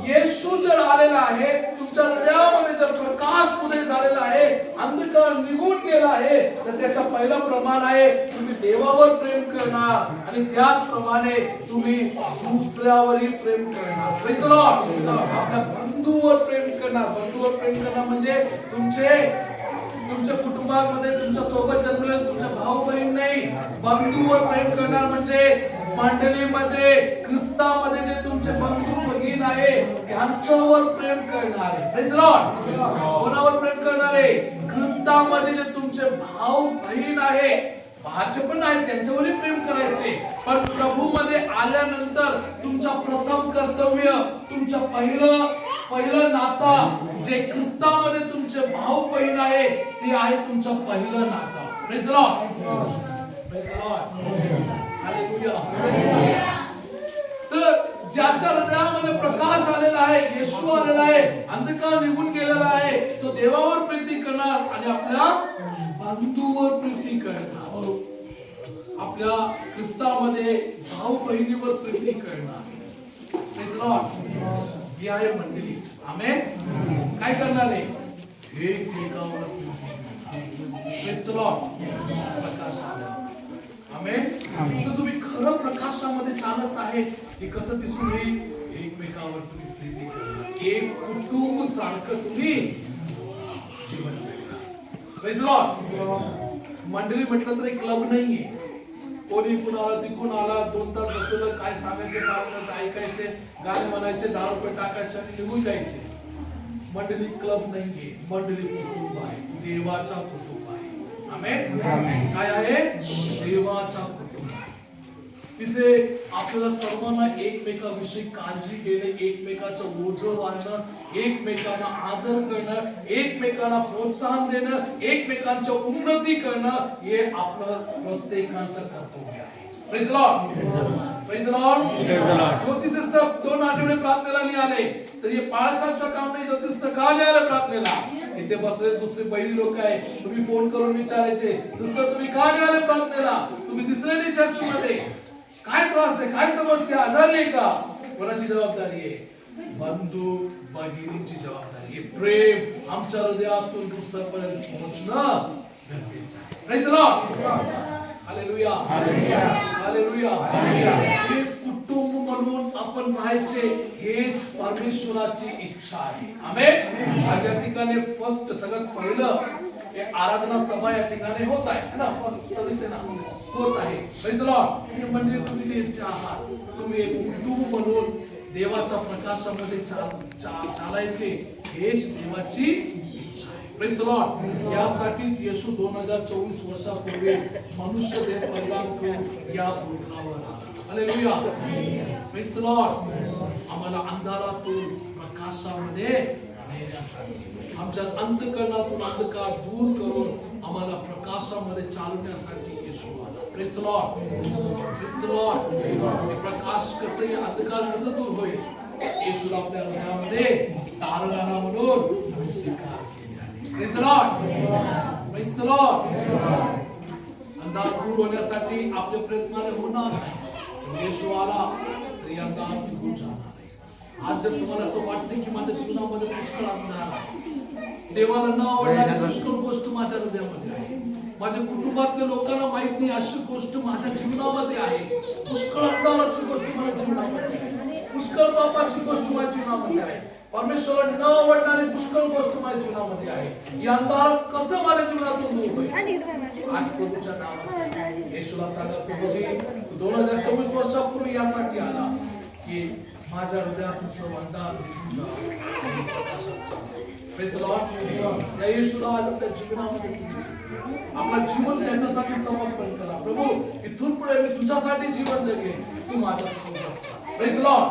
[SPEAKER 6] येशू जर आलेला आहे, तुमच्या हृदयामध्ये जर प्रकाश उदय झालेला आहे, अंधकार निघून गेला आहे, तर त्याचा पहिला प्रमाण आहे तुम्ही देवावर प्रेम करणार आणि त्याचप्रमाणे तुम्ही दुसऱ्यावरही प्रेम करणार. Praise the Lord. आपल्या बंधूवर प्रेम करणार. बंधूवर प्रेम करणार म्हणजे तुमच्या कुटुंबामध्ये तुमच्या सोबत जन्मलेले तुमच्या भाऊ बहीण नाही. बंधूवर प्रेम करणार म्हणजे मंडळीमध्ये ख्रिस्तामध्ये जे तुमचे बंधू भगिनी आहे त्यांच्यावर प्रेम करणारे, प्रेज लॉर्ड, कोणावर प्रेम करणारे? ख्रिस्तामध्ये जे तुमचे भाऊ बहीण आहे, बाहेरचे पण आहेत त्यांच्यावरही प्रेम करायचे, पण प्रभूमध्ये आल्यानंतर तुमचं प्रथम कर्तव्य, तुमचं पहिलं नातं जे ख्रिस्तामध्ये तुमचे भाऊ बहीण आहे ते आहे तुमचं पहिलं नातं. Praise Lord, praise Lord, hallelujah. तर ज्याच्या हृदयामध्ये प्रकाश आलेला आहे, येशू आलेला आहे, अंधकार निघून गेलेला आहे, तो देवावर प्रीती करणार आणि आपल्या बंधूवर प्रीती करणार, आपल्या ख्रिस्तामध्ये भाऊ बहिणीवर प्रीती करणार. Praise Lord. ही आहे मंडळी. आमेन. काय करणार आहे? एकमेकावर प्रेज लॉर्ड. प्रकाश आला. आमेन. तर तुम्ही खरं प्रकाशामध्ये चालत आहे हे कसं दिसून येईल? एकमेकावर तुम्ही प्रीती करणार, एक कुटुंब सारखं तुम्ही जीवन जगणार. Praise Lord. मंडळी म्हटलं तर एक क्लब नाहीये. कोणी कुणाला तिकून आला, 2 तास बसवलं, काय सांगायचे, 5 मिनिट ऐकायचे, गाणे म्हणायचे, 10 रुपये टाकायचे आणि निघून जायचे. मंडळी क्लब नाहीये, मंडळी कुटुंब आहे, देवाचा कुटुंब आहे. आमेन. काय आहे? देवाचा कुटुंब आहे. तिथे आपल्याला सर्वांना एकमेकाविषयी काळजी घेणं, एकमेकाचं ओझं वाढणं, एकमेकांना आदर करणं, एकमेकांना प्रोत्साहन देणं, एकमेकांच्या उन्नती करणं हे आपलं प्रत्येकाचं कर्तव्य आहे. Praise Lord. Praise Lord. Jyoti sister 2 आठवडे प्रार्थनेला नाही आले तर हे बाळासाहेबच्या काम नाही, ज्योती सिस्टर का नाही आले प्रार्थनेला? इथे बसले दुसरे पहिली लोक आहे, तुम्ही फोन करून विचारायचे, सिस्टर तुम्ही का नाही आले प्रार्थनेला? तुम्ही दिसले नाही चर्चमध्ये, काय त्रास आहे, काय समस्या, आजारी आहे का? कोणाची जबाबदारी आहे? बंधू भगिनींची जबाबदारी आहे. प्रेम आमच्या हृदयातून दुसऱ्यापर्यंत पोहोचणं गरजेचं आहे. Praise Lord. Hallelujah, hallelujah. हे कुटुंब म्हणून आपण राहायचे हेच परमेश्वराची इच्छा आहे. आमेन. आज या ठिकाणी फर्स्ट सगळ्यात पहिलं हे आराधना सभा या ठिकाणी होत आहे ना, फर्स्ट सर्व्हिस ना होत आहे. Praise Lord. म्हणजे तुम्ही जे आहात, तुम्ही एक कुटुंब म्हणून देवाच्या प्रकाशामध्ये चालायचे हेच देवाची इच्छा आहे. Praise Lord. यासाठीच येशू 2024 वर्षापूर्वी मनुष्य देह प्रदान करून या पृथ्वीवर आला. हालेलुया. Praise Lord. आम्हाला अंधारातून प्रकाशामध्ये नेण्यासाठी, आमच्या अंतःकरणातून अंधकार दूर करून आम्हाला प्रकाशामध्ये चालवण्यासाठी येशू आला. Praise Lord. Praise Lord. हे प्रकाश कसं, अंधकार कसं दूर होईल? येशूला आपल्या हृदयामध्ये तारणहार म्हणून स्वीकार केले. Praise Lord. Praise Lord. अंधार दूर होण्यासाठी आपल्या प्रयत्नाने होणार नाही. येशू आला तरी अंधार निघून जाणार नाही. आज जर तुम्हाला असं वाटतं की माझ्या जीवनामध्ये पुष्कळ अंधार आहे, देवाला न आवडणारी पुष्कळ गोष्ट माझ्या हृदयामध्ये आहे, माझ्या कुटुंबातल्या लोकांना माहित नाही अशी गोष्ट माझ्या जीवनामध्ये आहे, पुष्कळ अंधाराची गोष्ट माझ्या जीवनामध्ये आहे, पुष्कळ पापाची गोष्ट माझ्या जीवनामध्ये आहे, परमेश्वराला न आवडणारी पुष्कळ गोष्ट माझ्या जीवनामध्ये आहे, या अंधार कसं माझ्या जीवनातून दूर होईल? आज प्रभूच्या नावात येशूला सांगा, प्रभूजी 2024 वर्षापूर्वी यासाठी आला की माझ्या हृदयातून सर्व अंधार निघून जावा. Praise Lord. या येशूला आज आपल्या जीवनामध्ये आपलं जीवन त्याच्यासाठी समर्पण करा. प्रभू, इथून पुढे मी तुझ्यासाठी जीवन जगेन, तू माझ्या सोबत. Praise Lord.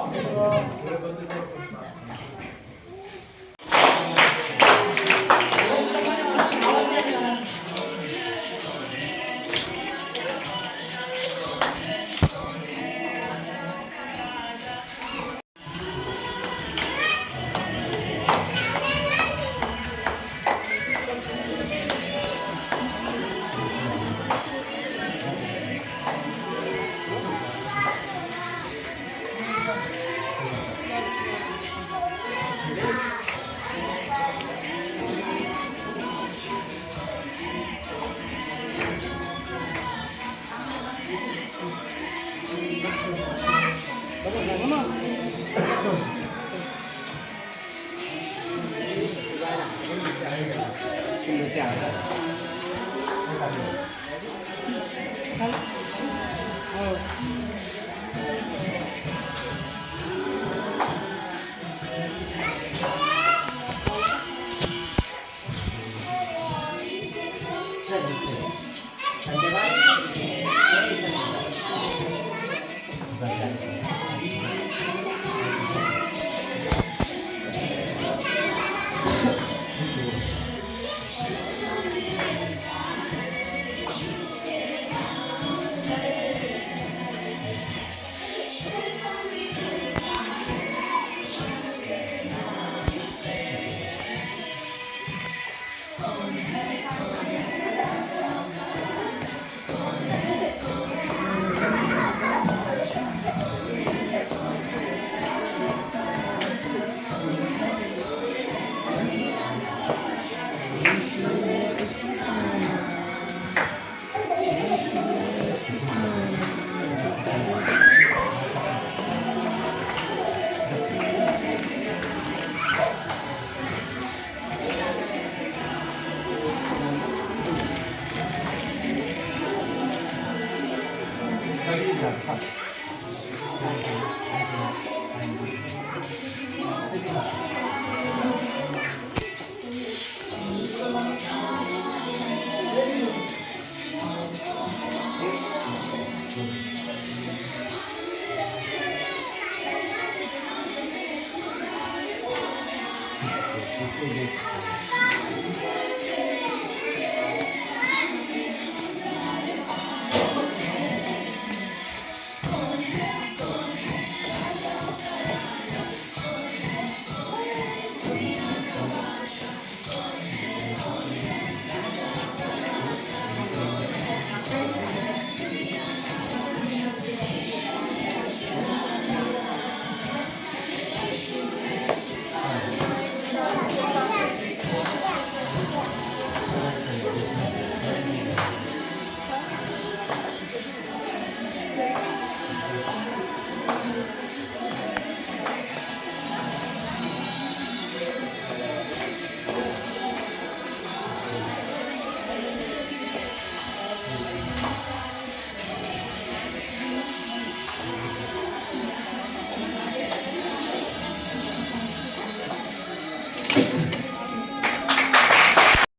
[SPEAKER 3] घ्या